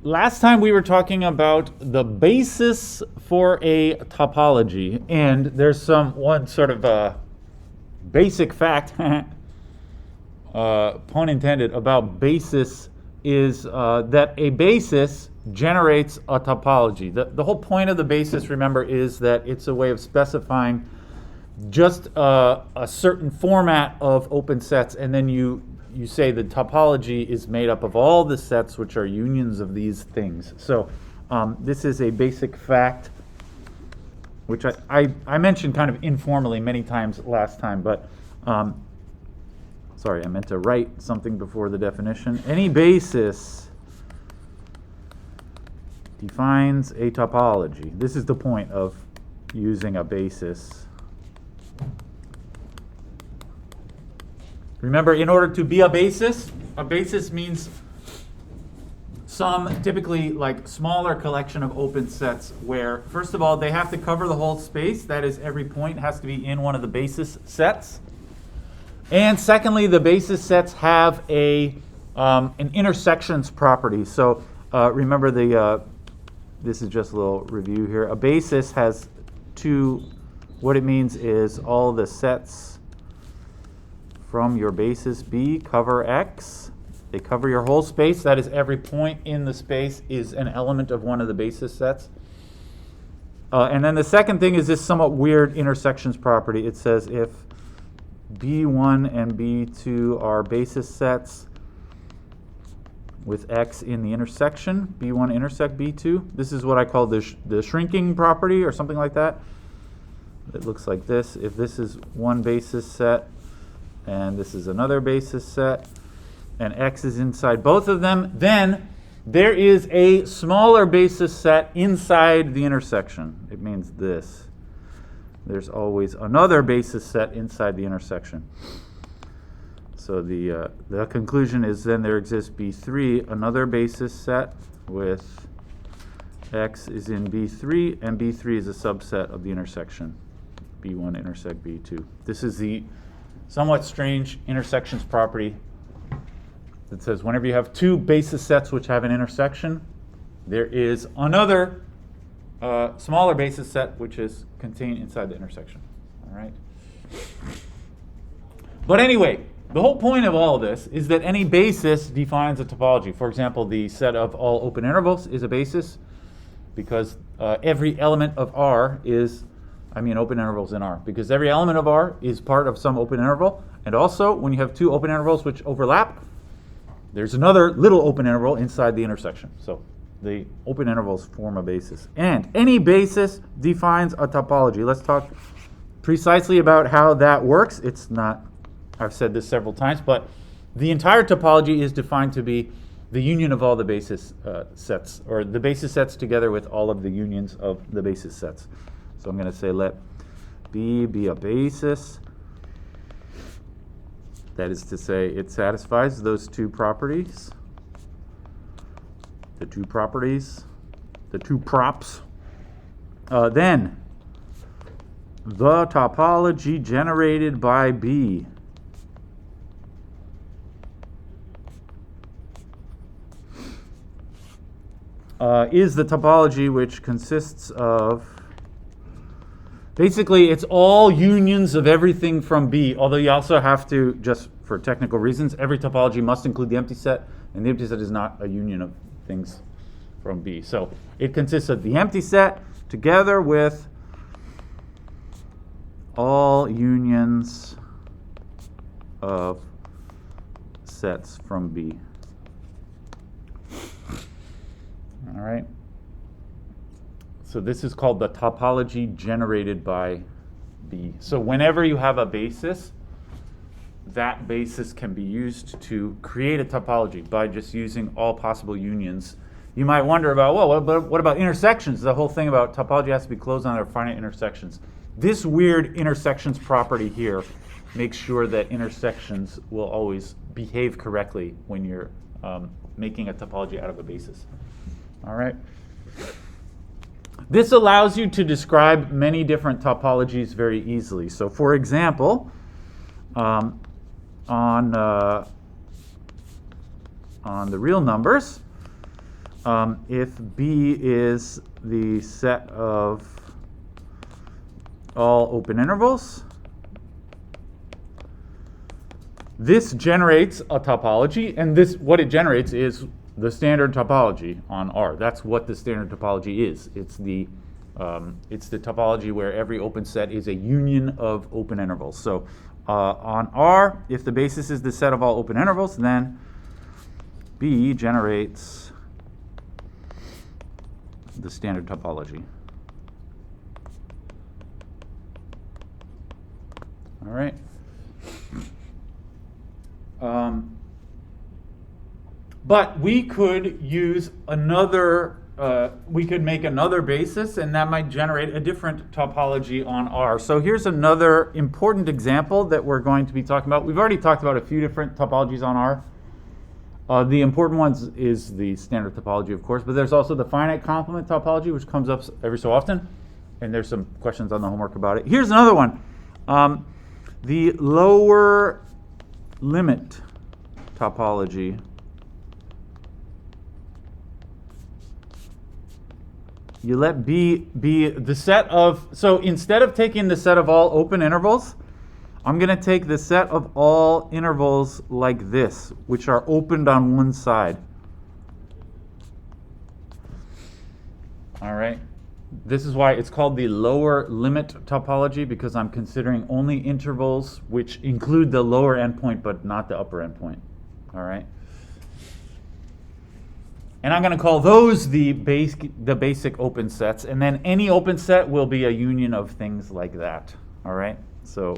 last time we were talking about the basis for a topology, and there's one sort of basic fact, pun intended, about basis is that a basis generates a topology. The whole point of the basis, remember, is that it's a way of specifying just a certain format of open sets, and then you say the topology is made up of all the sets which are unions of these things. So this is a basic fact, which I mentioned kind of informally many times last time, but sorry, I meant to write something before the definition. Any basis defines a topology. This is the point of using a basis. Remember, in order to be a basis means some typically like smaller collection of open sets where, first of all, they have to cover the whole space. That is, every point has to be in one of the basis sets. And secondly, the basis sets have an intersections property. So remember, this is just a little review here. A basis has what it means is all the sets from your basis B cover X. They cover your whole space. That is, every point in the space is an element of one of the basis sets. And then the second thing is this somewhat weird intersections property. It says if B1 and B2 are basis sets with X in the intersection, B1 intersect B2. This is what I call the shrinking property or something like that. It looks like this. If this is one basis set and this is another basis set, and X is inside both of them, then there is a smaller basis set inside the intersection. It means this. There's always another basis set inside the intersection. So the conclusion is then there exists B3, another basis set with X is in B3, and B3 is a subset of the intersection. B1 intersect B2. This is the somewhat strange intersections property that says whenever you have two basis sets which have an intersection, there is another smaller basis set which is contained inside the intersection. All right. But anyway, the whole point of all of this is that any basis defines a topology. For example, the set of all open intervals is a basis because every element of R is, open intervals in R, because every element of R is part of some open interval. And also, when you have two open intervals which overlap, there's another little open interval inside the intersection. So the open intervals form a basis. And any basis defines a topology. Let's talk precisely about how that works. It's not, I've said this several times, but the entire topology is defined to be the union of all the basis sets, or the basis sets together with all of the unions of the basis sets. So I'm going to say let B be a basis. That is to say, it satisfies those two properties. The two properties, the two props. Then, the topology generated by B is the topology which consists of, basically, it's all unions of everything from B, although you also have to, just for technical reasons, every topology must include the empty set, and the empty set is not a union of things from B. So it consists of the empty set together with all unions of sets from B. All right. So this is called the topology generated by B. So whenever you have a basis, that basis can be used to create a topology by just using all possible unions. You might wonder about, well, what about intersections? The whole thing about topology has to be closed on their finite intersections. This weird intersections property here makes sure that intersections will always behave correctly when you're making a topology out of a basis. All right. This allows you to describe many different topologies very easily. So for example, on the real numbers, if B is the set of all open intervals, this generates a topology, and this, what it generates is the standard topology on R. That's what the standard topology is. It's the topology where every open set is a union of open intervals. So on R, if the basis is the set of all open intervals, then B generates the standard topology. All right. But we could use another, we could make another basis, and that might generate a different topology on R. So here's another important example that we're going to be talking about. We've already talked about a few different topologies on R. The important ones is the standard topology, of course, but there's also the finite complement topology, which comes up every so often, and there's some questions on the homework about it. Here's another one. The lower limit topology. You let B be the set of, so instead of taking the set of all open intervals, I'm going to take the set of all intervals like this, which are opened on one side. All right. This is why it's called the lower limit topology, because I'm considering only intervals which include the lower endpoint but not the upper endpoint. All right. And I'm going to call those the basic open sets, and then any open set will be a union of things like that. All right. So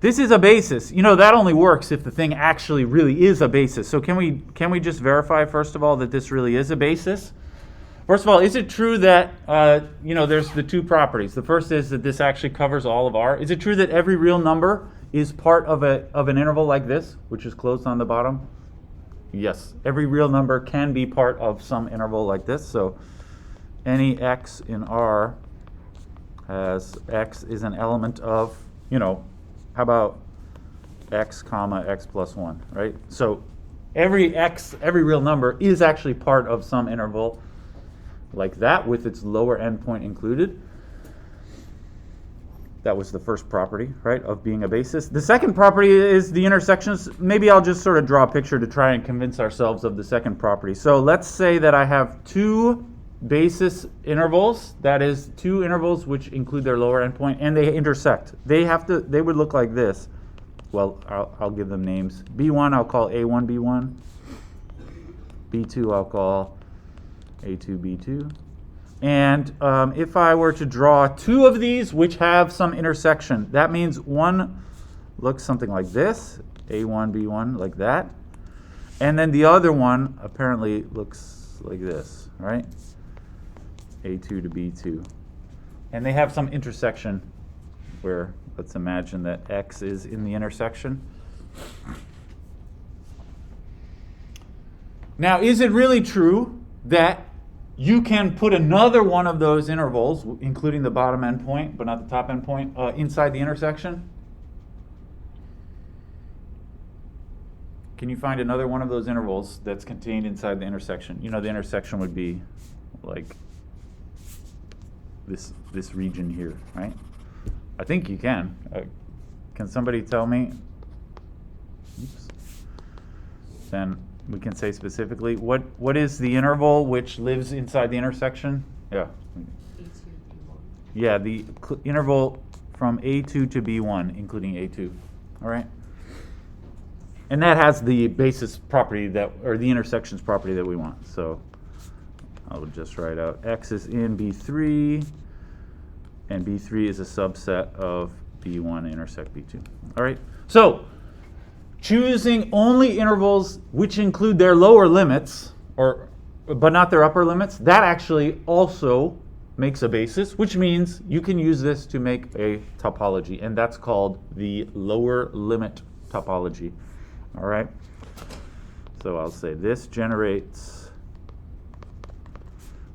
this is a basis. You know, that only works if the thing actually really is a basis. So can we just verify, first of all, that this really is a basis? First of all, is it true that, there's the two properties. The first is that this actually covers all of R. Is it true that every real number is part of an interval like this, which is closed on the bottom? Yes. Every real number can be part of some interval like this. So any x in R has x is an element of, how about x comma x plus 1, right? So every real number is actually part of some interval like that with its lower endpoint included. That was the first property, right, of being a basis. The second property is the intersections. Maybe I'll just sort of draw a picture to try and convince ourselves of the second property. So let's say that I have two basis intervals, that is two intervals which include their lower endpoint, and they intersect. They would look like this. Well, I'll give them names. B1 I'll call A1 B1. B2 I'll call A2 B2. And if I were to draw two of these which have some intersection, that means one looks something like this, A1 B1, like that, and then the other one apparently looks like this, right? A2 to B2. And they have some intersection where, let's imagine that X is in the intersection. Now, is it really true that you can put another one of those intervals, including the bottom endpoint, but not the top endpoint, inside the intersection? Can you find another one of those intervals that's contained inside the intersection? You know, the intersection would be like this region here, right? I think you can. Can somebody tell me? Oops. Then we can say specifically, what is the interval which lives inside the intersection? Yeah. A2 B1. Yeah, the interval from A2 to B1, including A2. All right. And that has the basis property or the intersections property that we want. So I'll just write out X is in B3, and B3 is a subset of B1 intersect B2. All right. So choosing only intervals which include their lower limits, but not their upper limits, that actually also makes a basis, which means you can use this to make a topology, and that's called the lower limit topology. All right. So I'll say this generates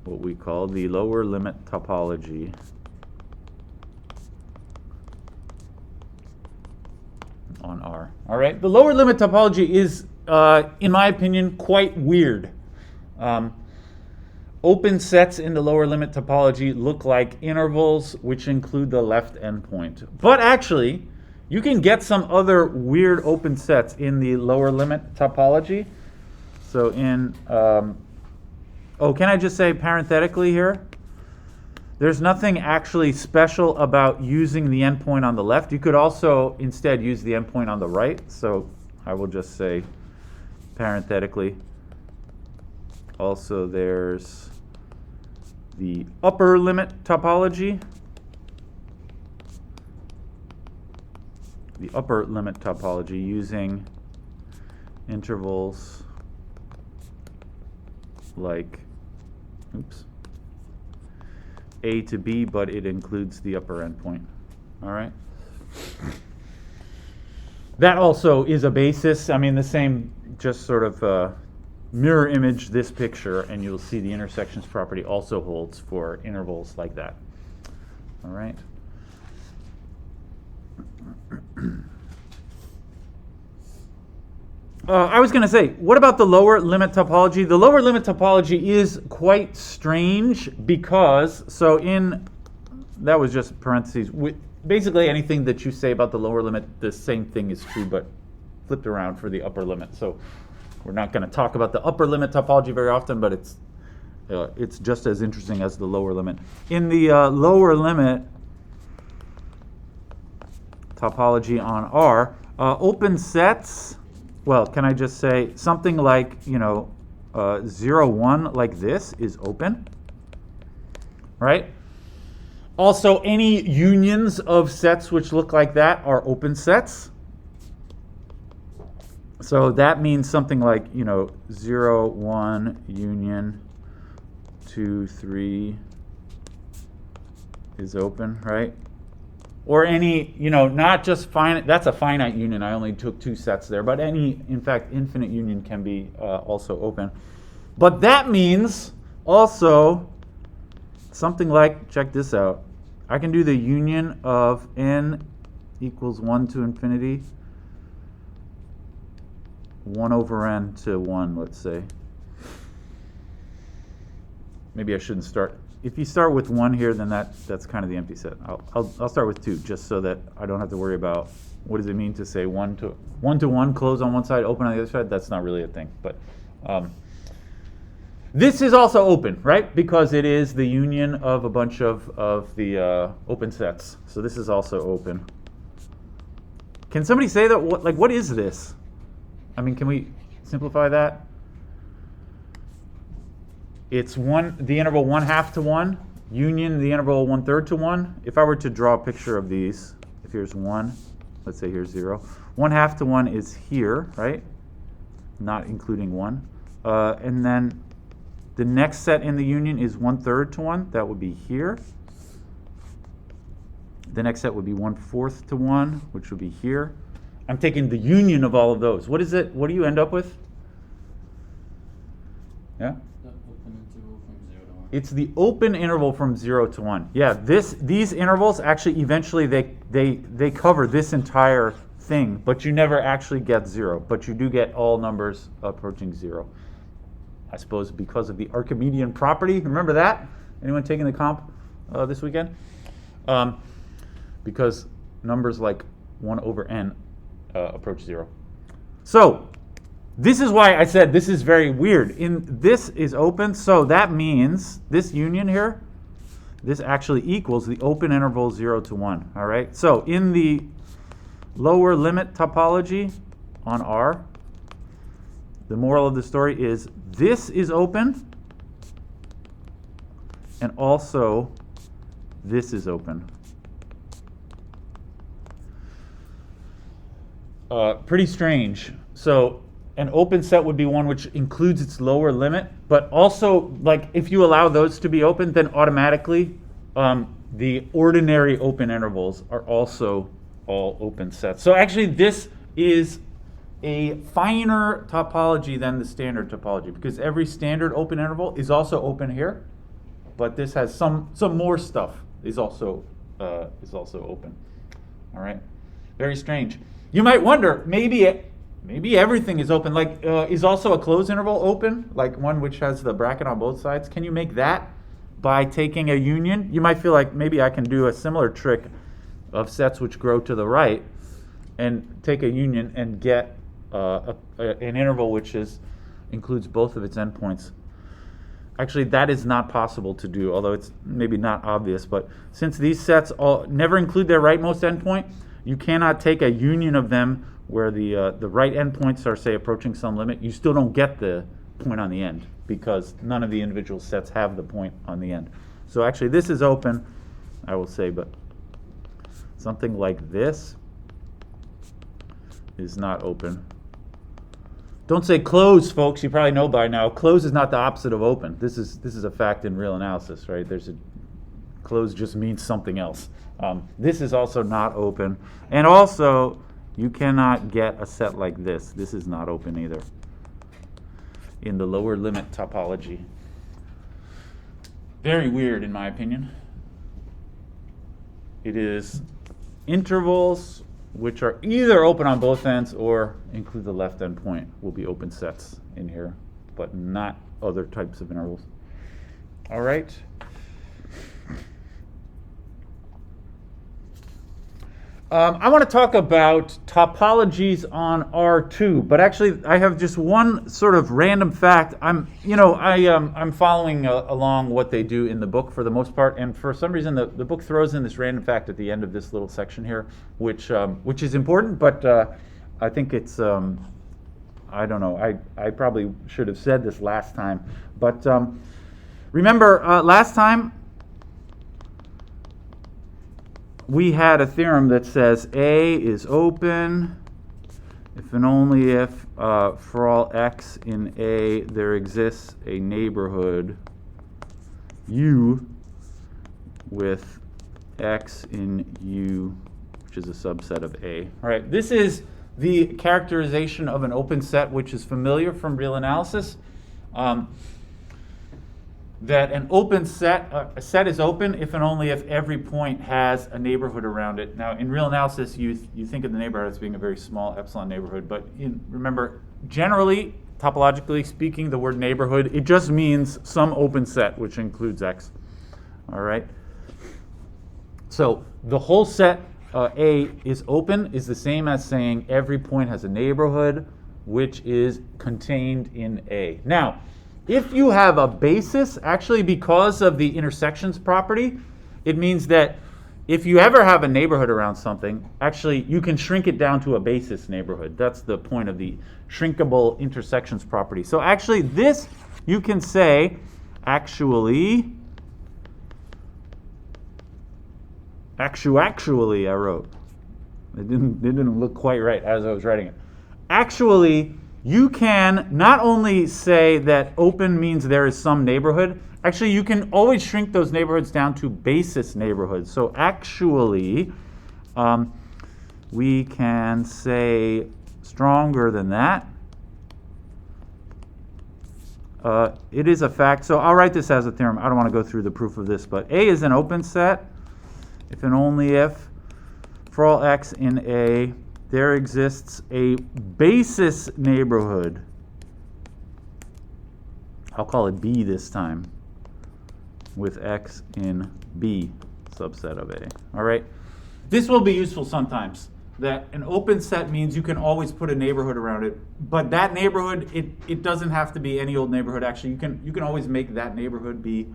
what we call the lower limit topology on R. All right. The lower limit topology is in my opinion, quite weird. Open sets in the lower limit topology look like intervals which include the left endpoint. But actually, you can get some other weird open sets in the lower limit topology. So in, can I just say parenthetically here? There's nothing actually special about using the endpoint on the left. You could also instead use the endpoint on the right. So I will just say parenthetically. Also, there's the upper limit topology. The upper limit topology using intervals like, A to B, but it includes the upper endpoint. All right. That also is a basis. I mean, the same, just sort of mirror image this picture, and you'll see the intersections property also holds for intervals like that. All right. I was going to say, what about the lower limit topology? The lower limit topology is quite strange because, that was just parentheses. Basically anything that you say about the lower limit, the same thing is true, but flipped around for the upper limit. So we're not going to talk about the upper limit topology very often, but it's just as interesting as the lower limit. In the lower limit topology on R, open sets, well, can I just say something like, 0, 1 like this is open, right? Also, any unions of sets which look like that are open sets. So that means something like, 0, 1 union 2, 3 is open, right? Or any, not just finite, that's a finite union. I only took 2 sets there, but any, in fact, infinite union can be also open. But that means also something like, check this out. I can do the union of n equals 1 to infinity, 1 over n to 1, let's say. Maybe I shouldn't start. If you start with 1 here, then that's kind of the empty set. I'll start with 2, just so that I don't have to worry about what does it mean to say 1 to 1, close on one side, open on the other side. That's not really a thing. But this is also open, right? Because it is the union of a bunch of the open sets. So this is also open. Can somebody say that? What is this? I mean, can we simplify that? It's the interval 1/2 to 1, union the interval 1/3 to 1. If I were to draw a picture of these, if here's 1, let's say here's 0, 1/2 to 1 is here, right? Not including 1. And then the next set in the union is 1/3 to 1. That would be here. The next set would be 1/4 to 1, which would be here. I'm taking the union of all of those. What is it? What do you end up with? Yeah? It's the open interval from 0 to 1. Yeah, these intervals actually eventually they cover this entire thing, but you never actually get 0. But you do get all numbers approaching 0. I suppose because of the Archimedean property. Remember that? Anyone taking the comp this weekend? Because numbers like 1 over n approach 0. So this is why I said this is very weird. This is open, so that means this union here, this actually equals the open interval 0 to 1. All right. So in the lower limit topology on R, the moral of the story is this is open, and also this is open. Pretty strange. So an open set would be one which includes its lower limit, but also, like, if you allow those to be open, then automatically the ordinary open intervals are also all open sets. So actually this is a finer topology than the standard topology, because every standard open interval is also open here, but this has some more stuff is also open. All right, very strange. You might wonder, maybe maybe everything is open. Like, is also a closed interval open? Like one which has the bracket on both sides? Can you make that by taking a union? You might feel like maybe I can do a similar trick of sets which grow to the right and take a union and get an interval which includes both of its endpoints. Actually, that is not possible to do, although it's maybe not obvious. But since these sets never include their rightmost endpoint, you cannot take a union of them where the right endpoints are, say, approaching some limit. You still don't get the point on the end because none of the individual sets have the point on the end. So actually, this is open, I will say, but something like this is not open. Don't say close, folks. You probably know by now. Close is not the opposite of open. This is a fact in real analysis, right? Close just means something else. This is also not open. And also, you cannot get a set like this. This is not open either in the lower limit topology. Very weird, in my opinion. It is intervals which are either open on both ends or include the left endpoint will be open sets in here, but not other types of intervals. All right. I want to talk about topologies on R2, but actually I have just one sort of random fact. I'm following along what they do in the book for the most part, and for some reason the book throws in this random fact at the end of this little section here, which is important, but I think it's I don't know. I probably should have said this last time, but remember last time we had a theorem that says A is open if and only if for all x in A there exists a neighborhood U with x in U, which is a subset of A. All right, this is the characterization of an open set, which is familiar from real analysis. That an open set, a set is open if and only if every point has a neighborhood around it. Now, in real analysis, you think of the neighborhood as being a very small epsilon neighborhood, but remember, generally, topologically speaking, the word neighborhood, it just means some open set, which includes x. All right? So the whole set A is open is the same as saying every point has a neighborhood, which is contained in A. Now, if you have a basis, actually because of the intersections property, it means that if you ever have a neighborhood around something, actually you can shrink it down to a basis neighborhood. That's the point of the shrinkable intersections property. So actually this, you can say, actually I wrote. It didn't look quite right as I was writing it. Actually, you can not only say that open means there is some neighborhood, actually you can always shrink those neighborhoods down to basis neighborhoods. So actually, we can say stronger than that. It is a fact. So I'll write this as a theorem. I don't want to go through the proof of this, but A is an open set if and only if for all x in A there exists a basis neighborhood. I'll call it B this time, with x in B subset of A. All right? This will be useful sometimes, that an open set means you can always put a neighborhood around it, but that neighborhood, it doesn't have to be any old neighborhood. Actually, you can always make that neighborhood be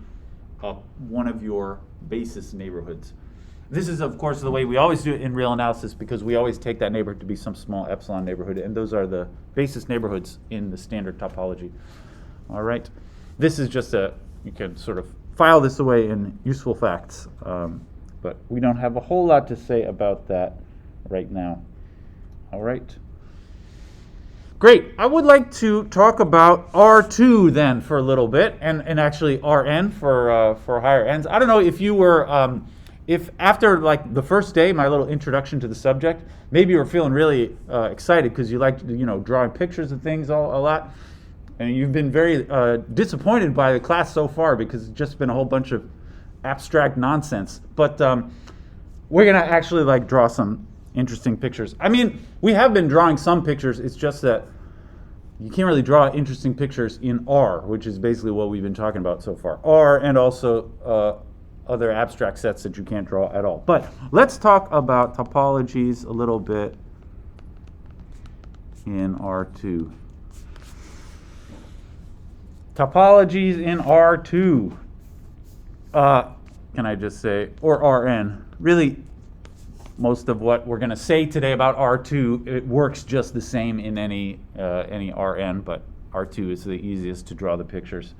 one of your basis neighborhoods. This is, of course, the way we always do it in real analysis, because we always take that neighborhood to be some small epsilon neighborhood, and those are the basis neighborhoods in the standard topology. All right. This is just you can sort of file this away in useful facts, but we don't have a whole lot to say about that right now. All right. Great. I would like to talk about R2 then for a little bit, and actually Rn for higher ends. I don't know if you were... if after like the first day, my little introduction to the subject, maybe you were feeling really excited because you liked drawing pictures and things a lot, and you've been very disappointed by the class so far because it's just been a whole bunch of abstract nonsense. But we're gonna actually like draw some interesting pictures. I mean, we have been drawing some pictures. It's just that you can't really draw interesting pictures in R, which is basically what we've been talking about so far. R and also other abstract sets that you can't draw at all. But let's talk about topologies a little bit in R2. Topologies in R2. Can I just say, or Rn. Really, most of what we're going to say today about R2, it works just the same in any Rn, but R2 is the easiest to draw the pictures.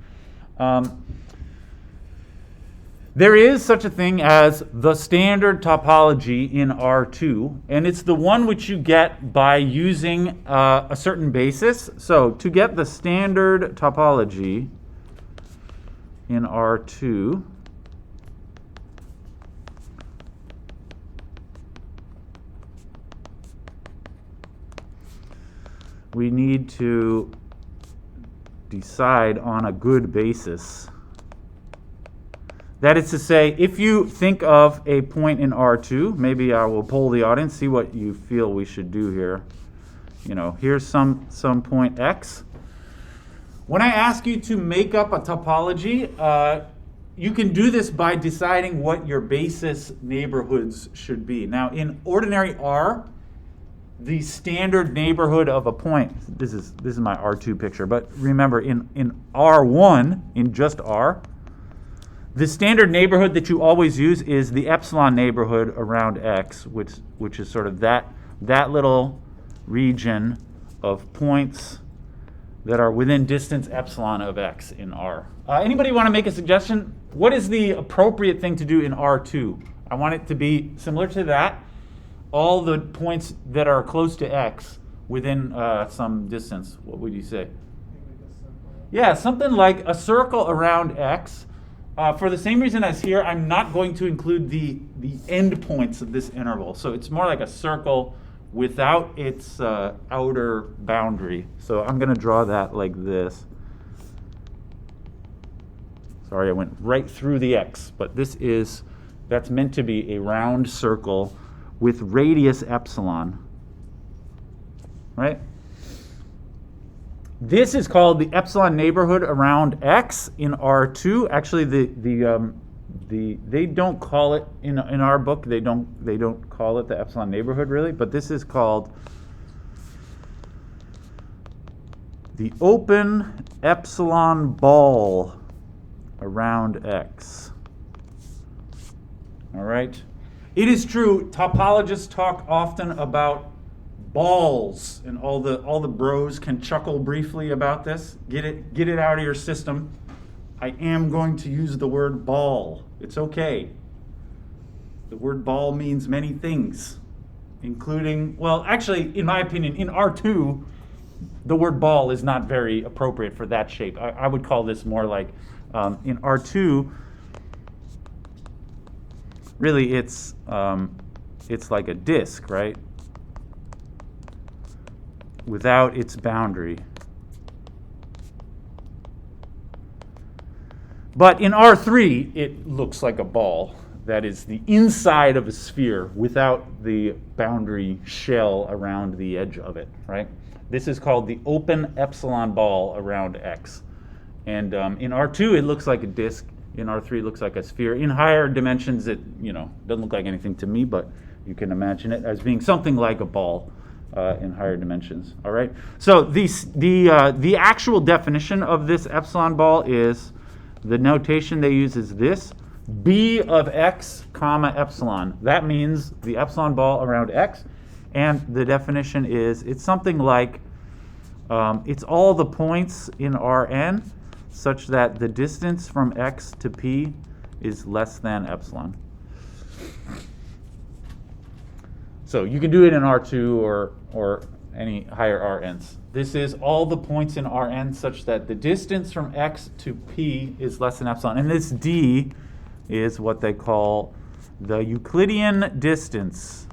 There is such a thing as the standard topology in R2, and it's the one which you get by using a certain basis. So to get the standard topology in R2, we need to decide on a good basis. That is to say, if you think of a point in R2, maybe I will poll the audience, see what you feel we should do here. You know, here's some point X. When I ask you to make up a topology, you can do this by deciding what your basis neighborhoods should be. Now, in ordinary R, the standard neighborhood of a point, this is my R2 picture, but remember in R1, in just R, the standard neighborhood that you always use is the epsilon neighborhood around X, which is sort of that little region of points that are within distance epsilon of X in R. Anybody want to make a suggestion? What is the appropriate thing to do in R2? I want it to be similar to that. All the points that are close to X within some distance. What would you say? Yeah, something like a circle around X. For the same reason as here, I'm not going to include the end points of this interval. So it's more like a circle without its outer boundary. So I'm going to draw that like this. Sorry, I went right through the X, but that's meant to be a round circle with radius epsilon, right? This is called the epsilon neighborhood around X in R2. Actually, they don't call it in our book. They don't call it the epsilon neighborhood really, but this is called the open epsilon ball around X. All right. It is true. Topologists talk often about balls, and all the bros can chuckle briefly about this. Get it out of your system. I am going to use the word ball. It's okay. The word ball means many things, including, well, actually, in my opinion, in R2, the word ball is not very appropriate for that shape. I would call this more like, in R2, really it's like a disk, right? Without its boundary. But in R3, it looks like a ball. That is the inside of a sphere without the boundary shell around the edge of it, right? This is called the open epsilon ball around X. And in R2, it looks like a disk. In R3, it looks like a sphere. In higher dimensions, it doesn't look like anything to me, but you can imagine it as being something like a ball in higher dimensions. All right. So the actual definition of this epsilon ball is, the notation they use is this: B of X comma epsilon. That means the epsilon ball around X, and the definition is it's something like it's all the points in Rn such that the distance from X to P is less than epsilon. So you can do it in R2 or any higher Rn's. This is all the points in Rn such that the distance from X to P is less than epsilon. And this D is what they call the Euclidean distance.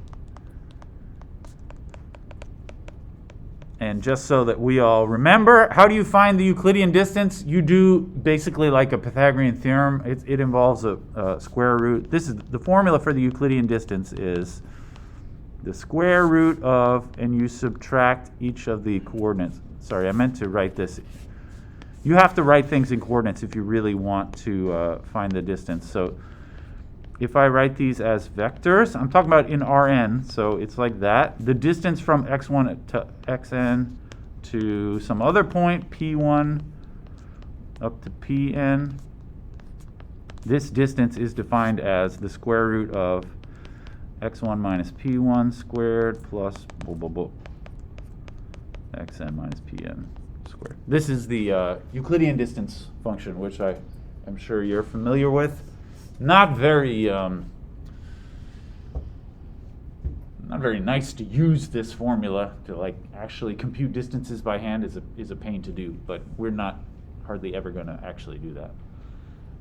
And just so that we all remember, how do you find the Euclidean distance? You do basically like a Pythagorean theorem. It involves a square root. This is the formula for the Euclidean distance is the square root of, and you subtract each of the coordinates. Sorry, I meant to write this. You have to write things in coordinates if you really want to find the distance. So if I write these as vectors, I'm talking about in Rn, so it's like that. The distance from x1 to xn to some other point, p1 up to pn, this distance is defined as the square root of x1 minus p1 squared plus xn minus pn squared. This is the Euclidean distance function, which I am sure you're familiar with. Not very nice to use this formula to like actually compute distances by hand is a pain to do, but we're not hardly ever going to actually do that.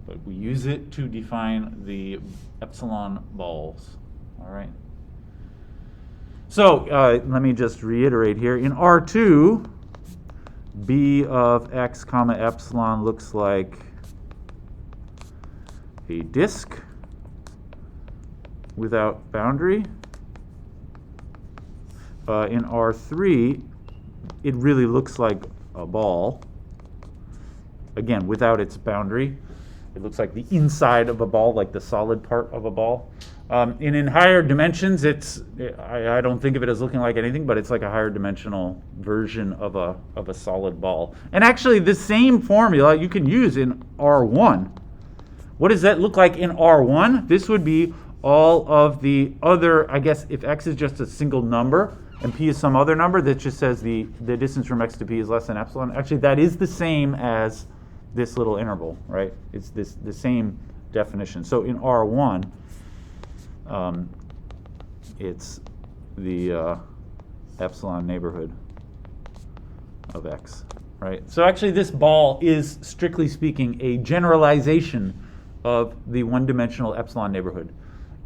But we use it to define the epsilon balls. All right. So let me just reiterate here. In R2, b of x comma epsilon looks like a disk without boundary. In R3, it really looks like a ball, again, without its boundary. It looks like the inside of a ball, like the solid part of a ball. And in higher dimensions, I don't think of it as looking like anything, but it's like a higher dimensional version of a solid ball. And actually, the same formula you can use in R1. What does that look like in R1? This would be all of the other, I guess, if x is just a single number and p is some other number that just says the distance from x to p is less than epsilon. Actually, that is the same as this little interval, right? It's the same definition. So in R1, it's the epsilon neighborhood of x, right? So actually this ball is, strictly speaking, a generalization of the one-dimensional epsilon neighborhood.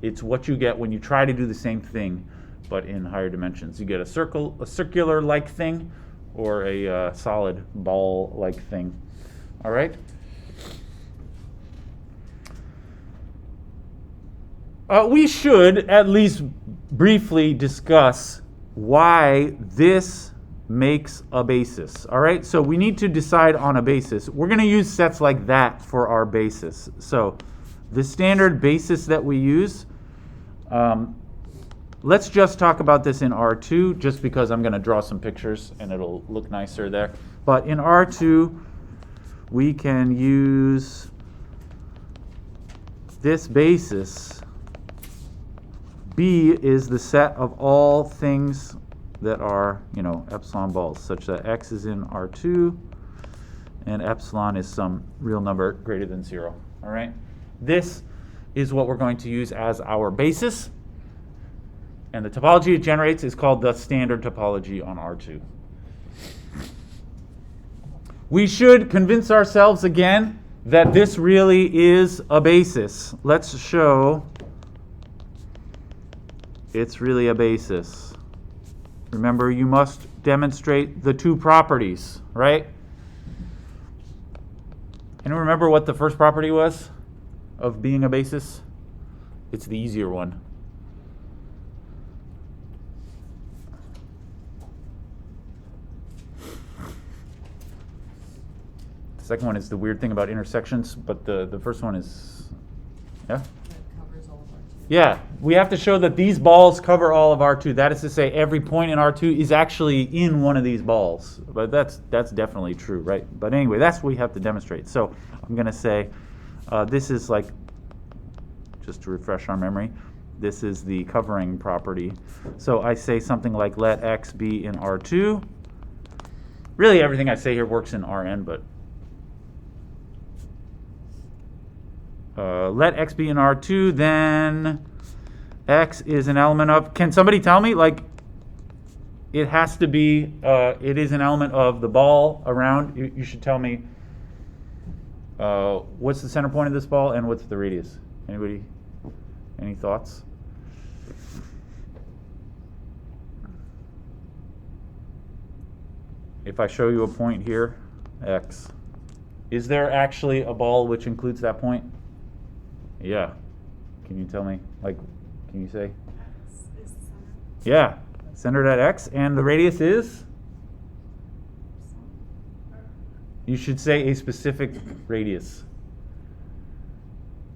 It's what you get when you try to do the same thing, but in higher dimensions. You get a circular-like thing, or a solid ball-like thing. All right? We should at least briefly discuss why this makes a basis. All right? So we need to decide on a basis. We're going to use sets like that for our basis. So the standard basis that we use, let's just talk about this in R2, just because I'm going to draw some pictures and it'll look nicer there. But in R2, we can use this basis. B is the set of all things that are, epsilon balls, such that x is in R2 and epsilon is some real number greater than 0. All right? This is what we're going to use as our basis. And the topology it generates is called the standard topology on R2. We should convince ourselves again that this really is a basis. Let's show it's really a basis. Remember, you must demonstrate the two properties, right? Anyone remember what the first property was of being a basis? It's the easier one. The second one is the weird thing about intersections, but the first one is, yeah? Covers all of R2. Yeah, we have to show that these balls cover all of R2. That is to say, every point in R2 is actually in one of these balls. But that's definitely true, right? But anyway, that's what we have to demonstrate. So I'm going to say this is like, just to refresh our memory, this is the covering property. So I say something like let x be in R2. Really, everything I say here works in Rn, but let x be in R2, then x is an element of, can somebody tell me, like, it has to be, it is an element of the ball around, you should tell me what's the center point of this ball and what's the radius. Anybody, any thoughts? If I show you a point here, x, is there actually a ball which includes that point? Yeah. Can you tell me? Like, can you say? X is the center. Yeah, centered at X, and the radius is? You should say a specific radius.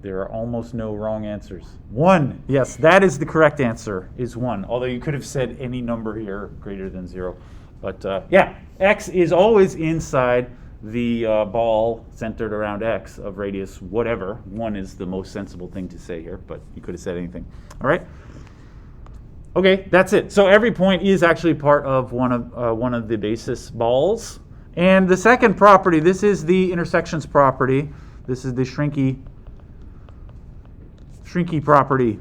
There are almost no wrong answers. 1. Yes, that is the correct answer, is 1. Although you could have said any number here greater than 0. But yeah, X is always inside the ball centered around X of radius whatever. 1 is the most sensible thing to say here, but you could have said anything. All right? Okay, that's it. So every point is actually part of one of the basis balls. And the second property, this is the intersections property. This is the shrinky property.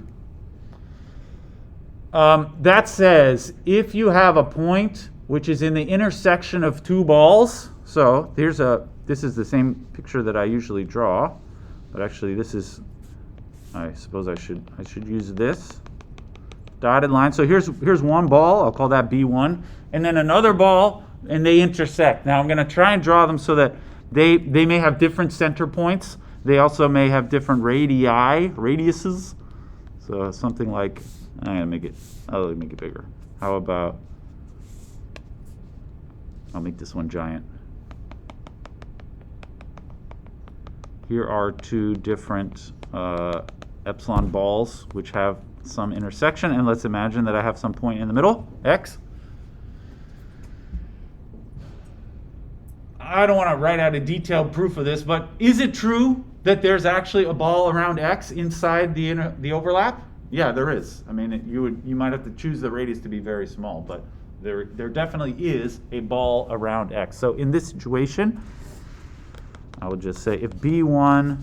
That says if you have a point which is in the intersection of two balls, so this is the same picture that I usually draw, but actually this is, I suppose I should use this dotted line. So here's one ball, I'll call that B1, and then another ball, and they intersect. Now I'm going to try and draw them so that they may have different center points. They also may have different radiuses. So something like, I'll make it bigger. How about, I'll make this one giant. Here are two different epsilon balls which have some intersection, and let's imagine that I have some point in the middle, X. I don't want to write out a detailed proof of this, but is it true that there's actually a ball around X inside the overlap? Yeah, there is. I mean, you might have to choose the radius to be very small, but there definitely is a ball around X. So in this situation, I would just say if B1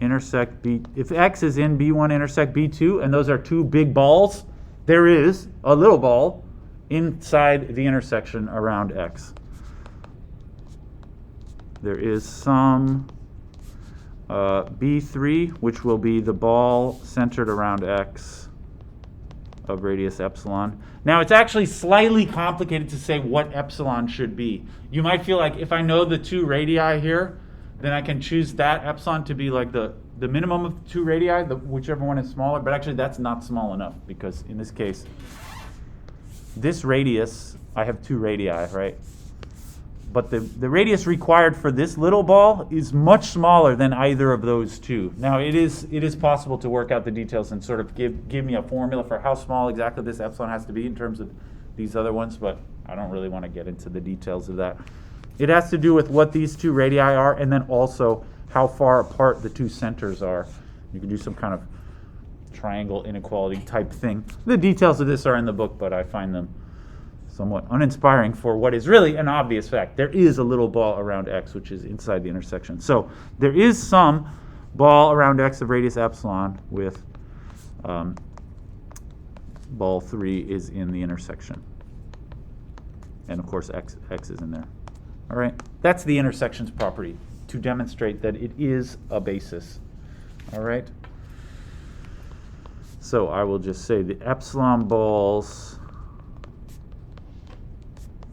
intersect B, if X is in B1 intersect B2, and those are two big balls, there is a little ball inside the intersection around X. There is some B3, which will be the ball centered around X of radius epsilon. Now, it's actually slightly complicated to say what epsilon should be. You might feel like if I know the two radii here, then I can choose that epsilon to be like the minimum of two radii, whichever one is smaller. But actually, that's not small enough, because in this case, this radius, I have two radii, right? But the radius required for this little ball is much smaller than either of those two. Now, it is possible to work out the details and sort of give me a formula for how small exactly this epsilon has to be in terms of these other ones, but I don't really want to get into the details of that. It has to do with what these two radii are, and then also how far apart the two centers are. You can do some kind of triangle inequality type thing. The details of this are in the book, but I find them somewhat uninspiring for what is really an obvious fact. There is a little ball around X, which is inside the intersection. So there is some ball around X of radius epsilon with ball 3 is in the intersection. And of course, X is in there. All right, that's the intersections property to demonstrate that it is a basis. All right. So I will just say the epsilon balls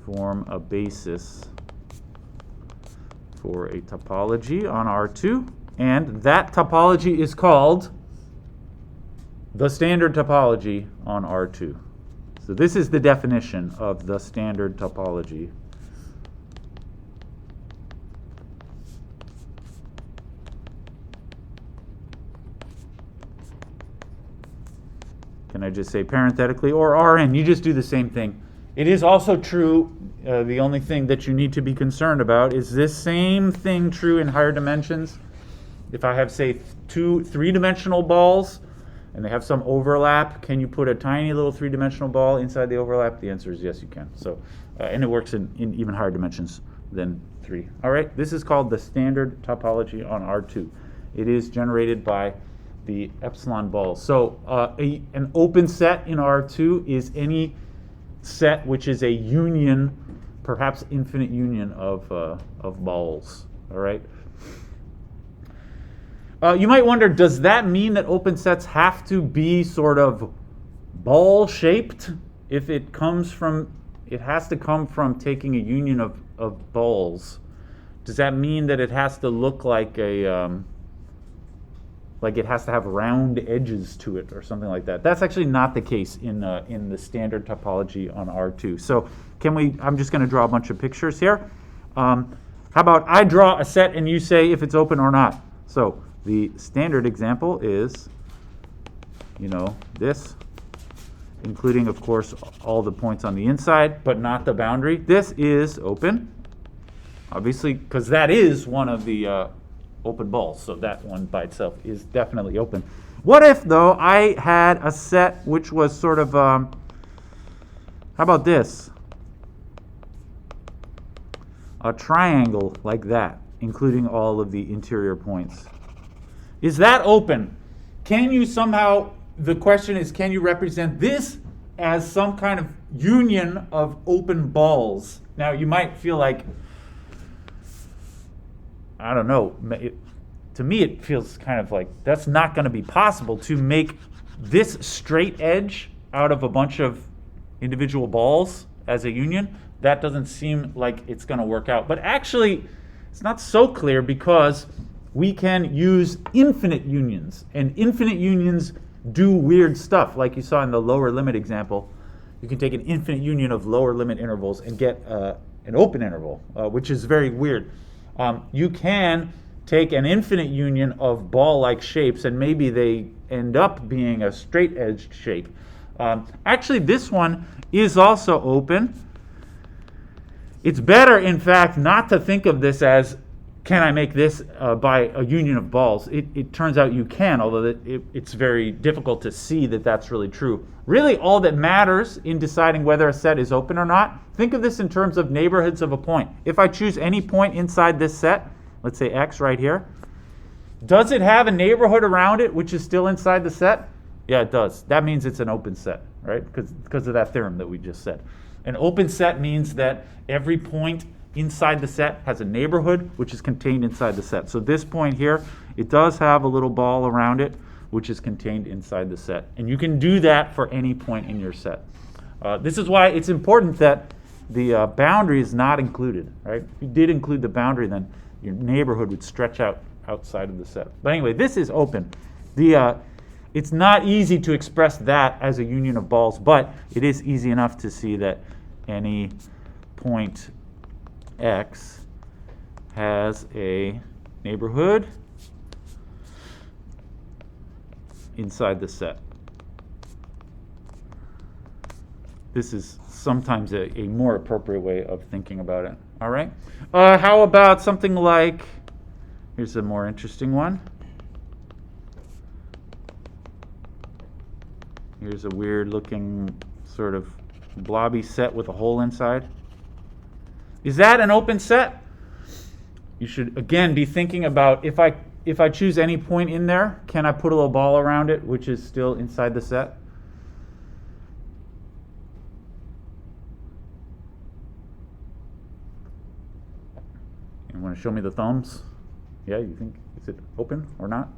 form a basis for a topology on R2, and that topology is called the standard topology on R2. So this is the definition of the standard topology. Can I just say parenthetically, or Rn? You just do the same thing. It is also true, the only thing that you need to be concerned about is this same thing true in higher dimensions. If I have, say, two three-dimensional balls and they have some overlap, can you put a tiny little three-dimensional ball inside the overlap? The answer is yes, you can. So, and it works in even higher dimensions than 3. All right, this is called the standard topology on R2. It is generated by the epsilon balls. So an open set in R2 is any set which is a union, perhaps infinite union of balls. All right. You might wonder, does that mean that open sets have to be sort of ball shaped? If it comes from, it has to come from taking a union of balls. Does that mean that it has to look like a like it has to have round edges to it or something like that. That's actually not the case in the standard topology on R2. So I'm just going to draw a bunch of pictures here. How about I draw a set and you say if it's open or not. So the standard example is, this, including, of course, all the points on the inside, but not the boundary. This is open, obviously, because that is one of the open balls. So that one by itself is definitely open. What if, though, I had a set which was sort of, how about this? A triangle like that, including all of the interior points. Is that open? Can you somehow, the question is, can you represent this as some kind of union of open balls? Now, you might feel like, I don't know, to me it feels kind of like that's not going to be possible to make this straight edge out of a bunch of individual balls as a union. That doesn't seem like it's going to work out. But actually, it's not so clear because we can use infinite unions. And infinite unions do weird stuff. Like you saw in the lower limit example, you can take an infinite union of lower limit intervals and get an open interval, which is very weird. You can take an infinite union of ball-like shapes and maybe they end up being a straight-edged shape. Actually, this one is also open. It's better, in fact, not to think of this as, can I make this by a union of balls? It turns out you can, although it's very difficult to see that that's really true. Really, all that matters in deciding whether a set is open or not, think of this in terms of neighborhoods of a point. If I choose any point inside this set, let's say X right here, does it have a neighborhood around it which is still inside the set? Yeah, it does. That means it's an open set, right? Because of that theorem that we just said. An open set means that every point inside the set has a neighborhood which is contained inside the set. So this point here, it does have a little ball around it which is contained inside the set. And you can do that for any point in your set. This is why it's important that the boundary is not included, right? If you did include the boundary, then your neighborhood would stretch out outside of the set. But anyway, this is open. It's not easy to express that as a union of balls, but it is easy enough to see that any point X has a neighborhood inside the set. This is sometimes a more appropriate way of thinking about it. All right? How about something like, here's a more interesting one. Here's a weird looking sort of blobby set with a hole inside. Is that an open set? You should again be thinking about if I choose any point in there, can I put a little ball around it which is still inside the set? You want to show me the thumbs? Yeah, you think, is it open or not?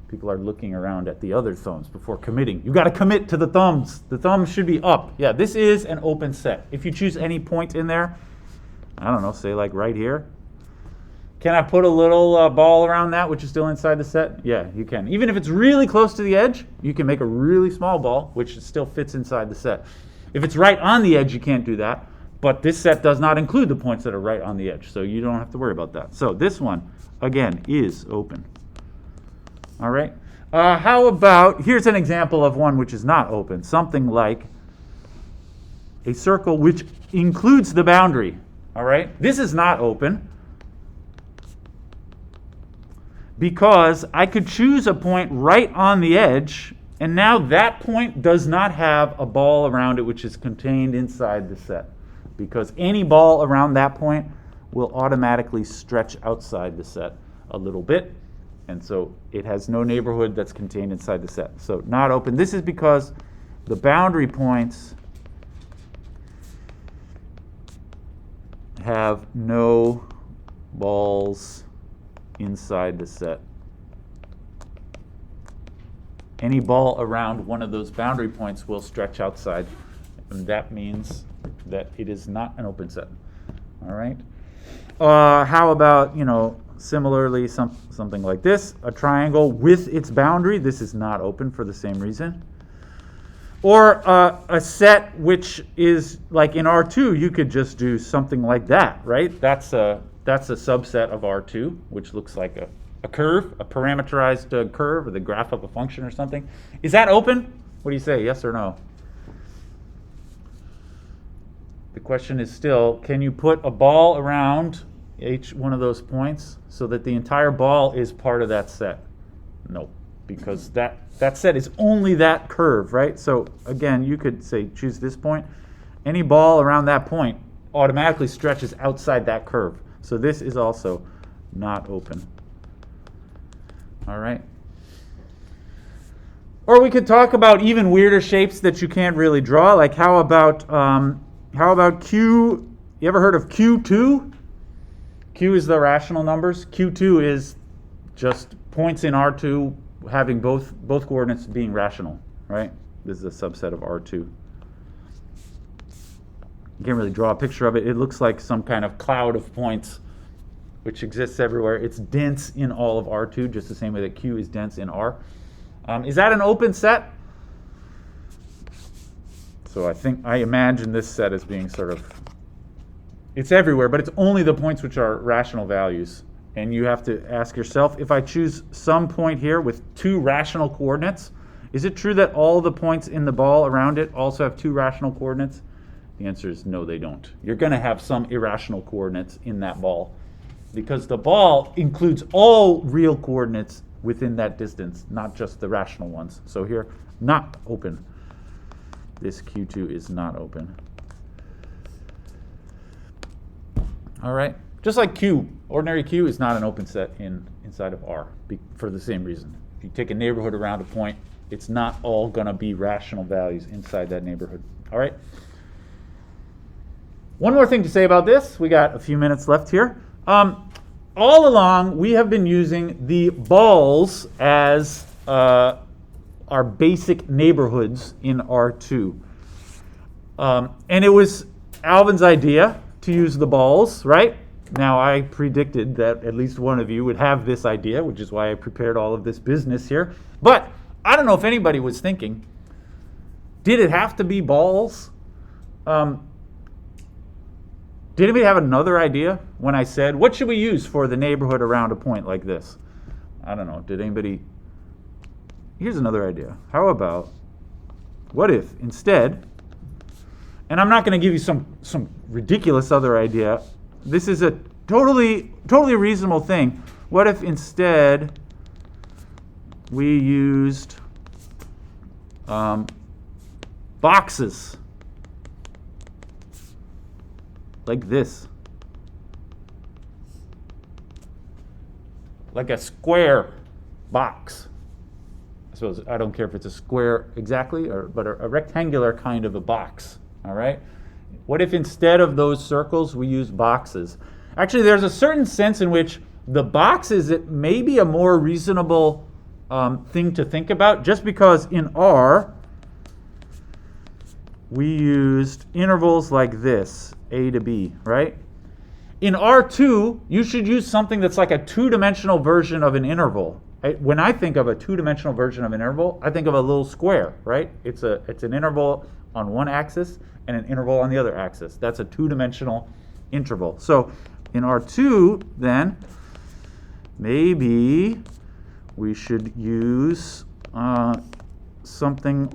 People are looking around at the other thumbs before committing. You got to commit to the thumbs. The thumbs should be up. Yeah, this is an open set. If you choose any point in there, I don't know, say like right here. Can I put a little ball around that which is still inside the set? Yeah, you can. Even if it's really close to the edge, you can make a really small ball which still fits inside the set. If it's right on the edge, you can't do that. But this set does not include the points that are right on the edge, so you don't have to worry about that. So this one, again, is open. All right. How about, here's an example of one which is not open. Something like a circle which includes the boundary. All right. This is not open because I could choose a point right on the edge, and now that point does not have a ball around it which is contained inside the set, because any ball around that point will automatically stretch outside the set a little bit. And so it has no neighborhood that's contained inside the set. So not open. This is because the boundary points have no balls inside the set. Any ball around one of those boundary points will stretch outside. And that means that it is not an open set. All right? How about, Similarly, something like this, a triangle with its boundary. This is not open for the same reason. Or a set which is like in R2, you could just do something like that, right? That's a subset of R2, which looks like a curve, a parameterized curve, or the graph of a function or something. Is that open? What do you say, yes or no? The question is still, can you put a ball around each one of those points so that the entire ball is part of that set? No, because that set is only that curve, right? So again, you could say choose this point. Any ball around that point automatically stretches outside that curve. So this is also not open. All right. Or we could talk about even weirder shapes that you can't really draw. Like how about Q? You ever heard of Q2? Q is the rational numbers. Q2 is just points in R2 having both coordinates being rational, right? This is a subset of R2. You can't really draw a picture of it. It looks like some kind of cloud of points which exists everywhere. It's dense in all of R2, just the same way that Q is dense in R. Is that an open set? So I imagine this set as being sort of, it's everywhere, but it's only the points which are rational values. And you have to ask yourself, if I choose some point here with two rational coordinates, is it true that all the points in the ball around it also have two rational coordinates? The answer is no, they don't. You're going to have some irrational coordinates in that ball because the ball includes all real coordinates within that distance, not just the rational ones. So here, not open. This Q2 is not open. All right. Just like Q, ordinary Q is not an open set inside of R for the same reason. If you take a neighborhood around a point, it's not all going to be rational values inside that neighborhood. All right? One more thing to say about this. We got a few minutes left here. All along, we have been using the balls as our basic neighborhoods in R2. And it was Alvin's idea to use the balls, right? Now, I predicted that at least one of you would have this idea, which is why I prepared all of this business here. But I don't know if anybody was thinking, did it have to be balls? Did anybody have another idea when I said, what should we use for the neighborhood around a point like this? I don't know. Did anybody? Here's another idea. How about, what if instead, and I'm not going to give you some ridiculous other idea. This is a totally reasonable thing. What if instead we used boxes like this, like a square box? I suppose I don't care if it's a square exactly, but a rectangular kind of a box. All right. What if instead of those circles we use boxes? Actually, there's a certain sense in which the box is maybe a more reasonable thing to think about, just because in R we used intervals like this, A to B, right? In R2, you should use something that's like a two-dimensional version of an interval. When I think of a two-dimensional version of an interval, I think of a little square, right? It's an interval on one axis and an interval on the other axis. That's a two-dimensional interval. So in R2, then, maybe we should use something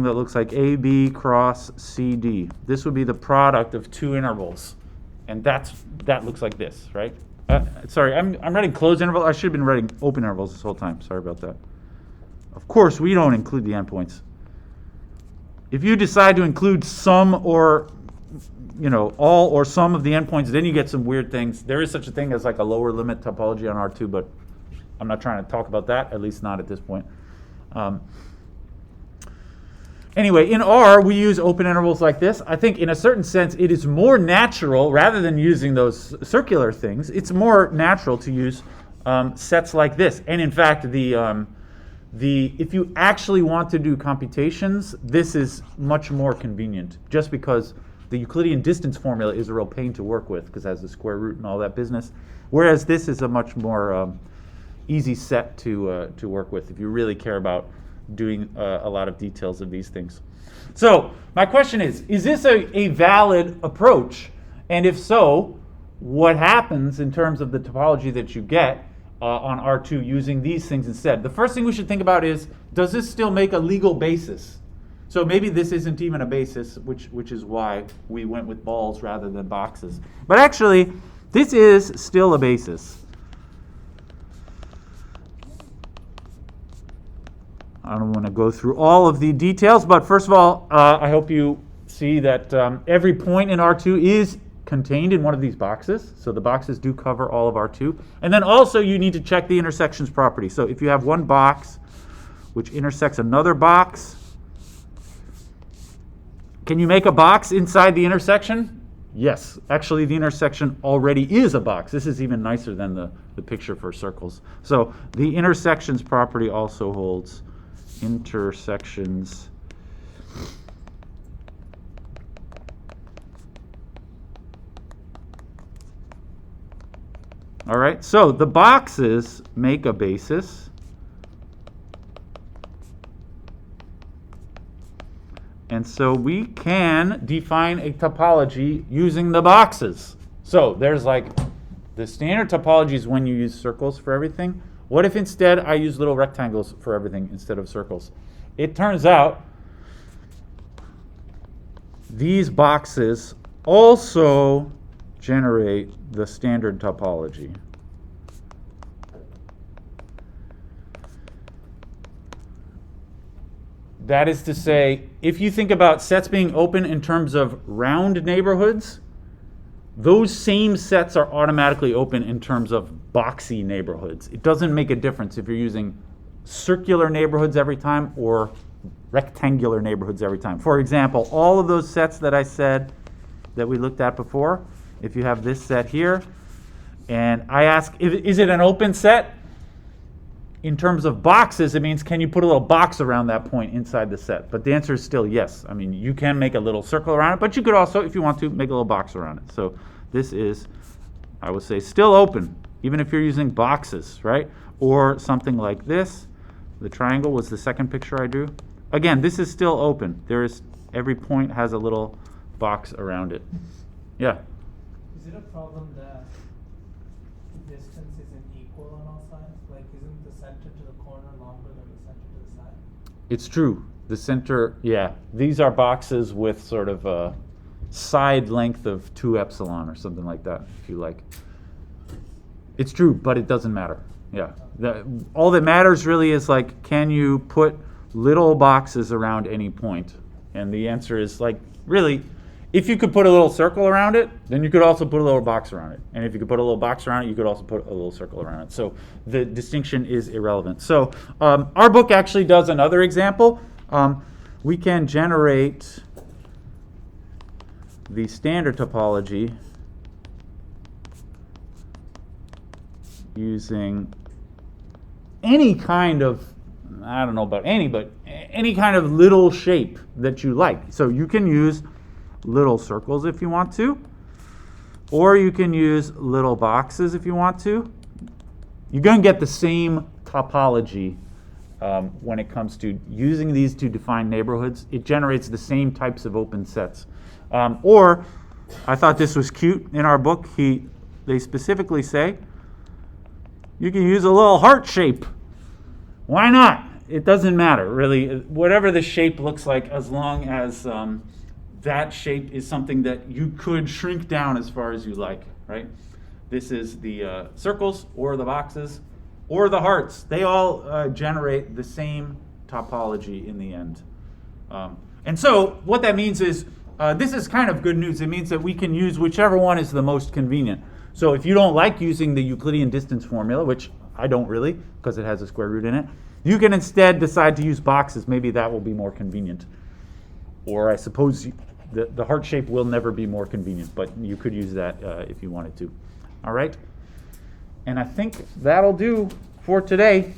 that looks like AB cross CD. This would be the product of two intervals. And that looks like this, right? Sorry, I'm writing closed interval. I should have been writing open intervals this whole time. Sorry about that. Of course, we don't include the endpoints. If you decide to include some or, all or some of the endpoints, then you get some weird things. There is such a thing as like a lower limit topology on R2, but I'm not trying to talk about that, at least not at this point. Anyway, in R, we use open intervals like this. I think in a certain sense, it is more natural, rather than using those circular things, it's more natural to use sets like this. And in fact, if you actually want to do computations, this is much more convenient, just because the Euclidean distance formula is a real pain to work with because it has the square root and all that business. Whereas this is a much more easy set to work with if you really care about doing a lot of details of these things. So my question is this a valid approach? And if so, what happens in terms of the topology that you get on R2 using these things instead? The first thing we should think about is, does this still make a legal basis? So maybe this isn't even a basis, which is why we went with balls rather than boxes. But actually, this is still a basis. I don't want to go through all of the details, but first of all, I hope you see that every point in R2 is contained in one of these boxes. So the boxes do cover all of R2. And then also you need to check the intersections property. So if you have one box which intersects another box, can you make a box inside the intersection? Yes. Actually, the intersection already is a box. This is even nicer than the picture for circles. So the intersections property also holds intersections all right, so the boxes make a basis. And so we can define a topology using the boxes. So there's like the standard topology is when you use circles for everything. What if instead I use little rectangles for everything instead of circles? It turns out these boxes also generate the standard topology. That is to say, if you think about sets being open in terms of round neighborhoods, those same sets are automatically open in terms of boxy neighborhoods. It doesn't make a difference if you're using circular neighborhoods every time or rectangular neighborhoods every time. For example, all of those sets that I said that we looked at before, if you have this set here, and I ask, is it an open set? In terms of boxes, it means can you put a little box around that point inside the set? But the answer is still yes. I mean, you can make a little circle around it, but you could also, if you want to, make a little box around it. So this is, I would say, still open, even if you're using boxes, right? Or something like this. The triangle was the second picture I drew. Again, this is still open. There is, every point has a little box around it. Yeah? Is it a problem that distance isn't equal on all sides? Like, isn't the center to the corner longer than the center to the side? It's true. The center, yeah. These are boxes with sort of a side length of 2 epsilon or something like that, if you like. It's true, but it doesn't matter. Yeah. All that matters really is, like, can you put little boxes around any point? And the answer is, like, really, if you could put a little circle around it, then you could also put a little box around it. And if you could put a little box around it, you could also put a little circle around it. So the distinction is irrelevant. So our book actually does another example. We can generate the standard topology using any kind of, I don't know about any, but any kind of little shape that you like. So you can use little circles if you want to, or you can use little boxes if you want to. You're going to get the same topology when it comes to using these to define neighborhoods. It generates the same types of open sets. Or, I thought this was cute in our book, they specifically say, you can use a little heart shape. Why not? It doesn't matter, really. Whatever the shape looks like, as long as that shape is something that you could shrink down as far as you like, right? This is the circles or the boxes or the hearts. They all generate the same topology in the end. And so what that means is, this is kind of good news. It means that we can use whichever one is the most convenient. So if you don't like using the Euclidean distance formula, which I don't really, because it has a square root in it, you can instead decide to use boxes. Maybe that will be more convenient. Or I suppose the heart shape will never be more convenient, but you could use that if you wanted to. All right? And I think that'll do for today.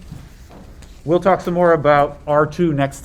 We'll talk some more about R2 next